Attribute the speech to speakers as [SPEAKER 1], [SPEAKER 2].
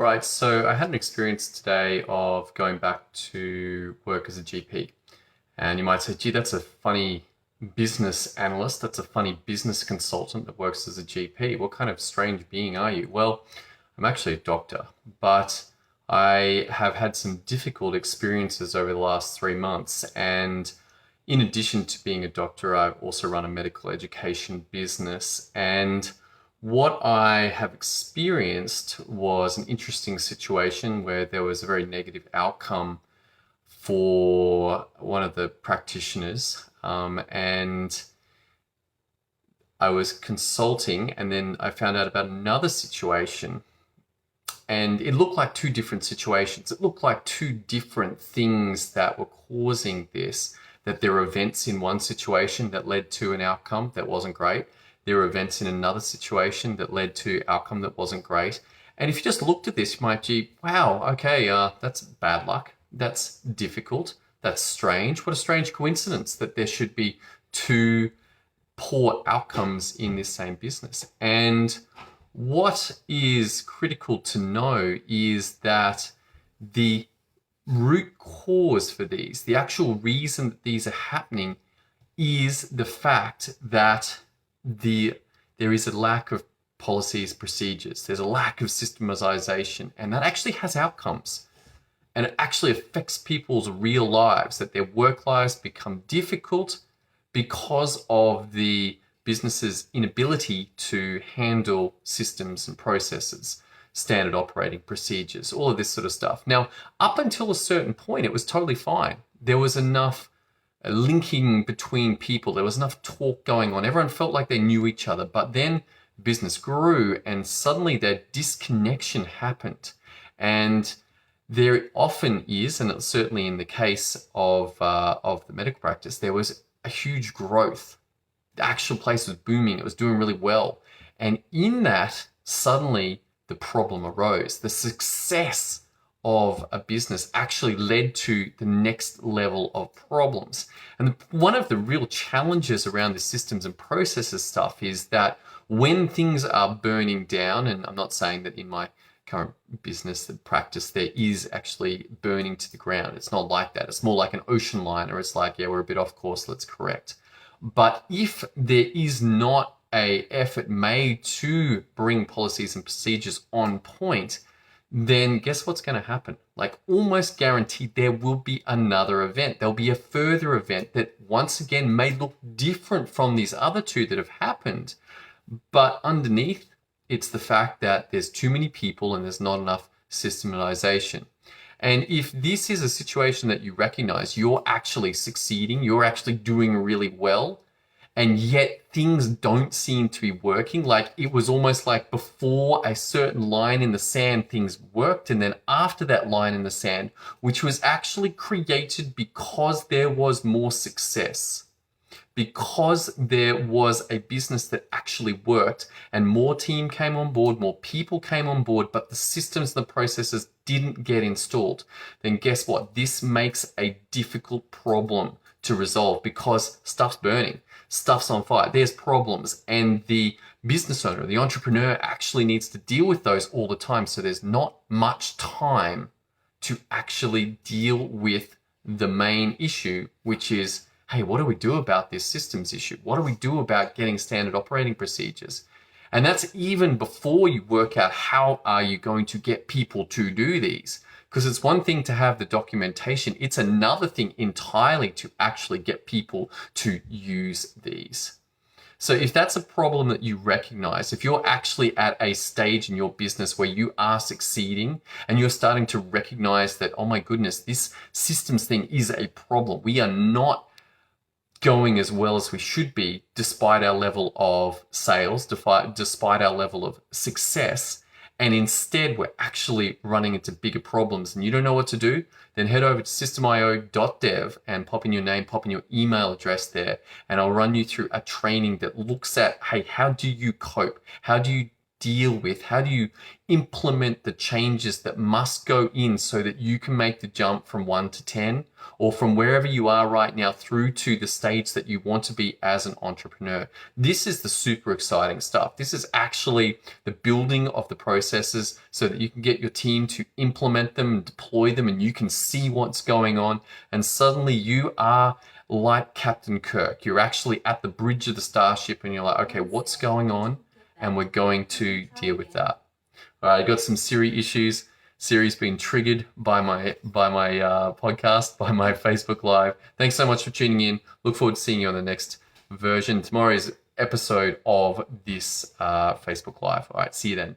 [SPEAKER 1] right, so I had an experience today of going back to work as a GP. And you might say, gee, that's a funny business analyst. That's a funny business consultant that works as a GP. What kind of strange being are you? Well, I'm actually a doctor, but I have had some difficult experiences over the last 3 months. And in addition to being a doctor, I've also run a medical education business. And what I have experienced was an interesting situation where there was a very negative outcome for one of the practitioners. And I was consulting, and then I found out about another situation. And it looked like two different situations. It looked like two different things that were causing this, that there were events in one situation that led to an outcome that wasn't great. There were events in another situation that led to outcome that wasn't great. And if you just looked at this, you might be, wow, okay, that's bad luck. That's difficult. That's strange. What a strange coincidence that there should be two poor outcomes in this same business. And what is critical to know is that the root cause for these, the actual reason that these are happening, is the fact that there is a lack of policies, procedures. There's a lack of systematization, and that actually has outcomes. And it actually affects people's real lives, that their work lives become difficult because of the business's inability to handle systems and processes, standard operating procedures, all of this sort of stuff. Now, up until a certain point, it was totally fine. There was enough linking between people. There was enough talk going on. Everyone felt like they knew each other. But then business grew, and suddenly that disconnection happened. And there often is, and it's certainly in the case of the medical practice, there was a huge growth. The actual place was booming. It was doing really well. And in that, suddenly the problem arose. The success of a business actually led to the next level of problems. And one of the real challenges around the systems and processes stuff is that when things are burning down, and I'm not saying that in my current business and practice there is actually burning to the ground. It's not like that. It's more like an ocean liner. It's like, yeah, we're a bit off course, let's correct. But if there is not an effort made to bring policies and procedures on point, then guess what's going to happen? Like almost guaranteed there will be another event. There'll be a further event that once again may look different from these other two that have happened. But underneath, it's the fact that there's too many people and there's not enough systematization. And if this is a situation that you recognize, you're actually succeeding, you're actually doing really well, and yet things don't seem to be working. Like it was almost like before a certain line in the sand, things worked. And then after that line in the sand, which was actually created because there was more success, because there was a business that actually worked and more team came on board, more people came on board, but the systems and the processes didn't get installed, then guess what? This makes a difficult problem to resolve because stuff's burning, stuff's on fire, there's problems, and the business owner, the entrepreneur actually needs to deal with those all the time. So there's not much time to actually deal with the main issue, which is, hey, what do we do about this systems issue? What do we do about getting standard operating procedures? And that's even before you work out how are you going to get people to do these. Because it's one thing to have the documentation. It's another thing entirely to actually get people to use these. So if that's a problem that you recognize, if you're actually at a stage in your business where you are succeeding and you're starting to recognize that, oh my goodness, this systems thing is a problem. We are not going as well as we should be despite our level of sales, despite our level of success. And instead, we're actually running into bigger problems and you don't know what to do, then head over to systemio.dev and pop in your name, pop in your email address there, and I'll run you through a training that looks at, hey, how do you cope? How do you deal with, how do you implement the changes that must go in so that you can make the jump from 1 to 10, or from wherever you are right now through to the stage that you want to be as an entrepreneur. This is the super exciting stuff. This is actually the building of the processes so that you can get your team to implement them and deploy them, and you can see what's going on, and suddenly you are like Captain Kirk. You're actually at the bridge of the starship and you're like, okay, what's going on? And we're going to deal with that. All right, I got some Siri issues. Siri's been triggered by my podcast, by my Facebook Live. Thanks so much for tuning in. Look forward to seeing you on the next version. Tomorrow's episode of this Facebook Live. All right, see you then.